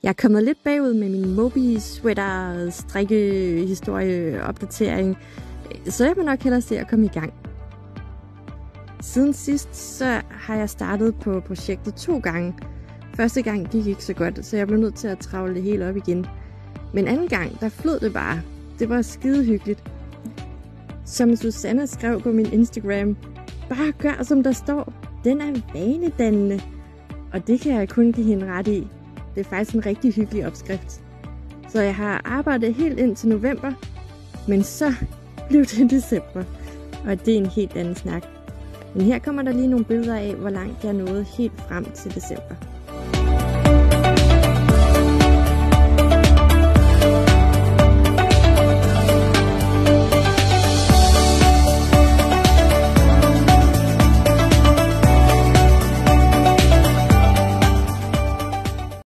Jeg er kommet lidt bagud med min Moby sweater strikkehistorie opdatering, så jeg må nok hellere se at komme i gang. Siden sidst så har jeg startet på projektet 2 gange. Første gang gik ikke så godt, så jeg blev nødt til at travle det hele op igen. Men anden gang, der flød det bare. Det var skide hyggeligt. Som Susanne skrev på min Instagram, bare gør som der står. Den er vanedannende. Og det kan jeg kun give hende ret i. Det er faktisk en rigtig hyggelig opskrift. Så jeg har arbejdet helt ind til november, men så blev det december. Og det er en helt anden snak. Men her kommer der lige nogle billeder af, hvor langt jeg nåede helt frem til december.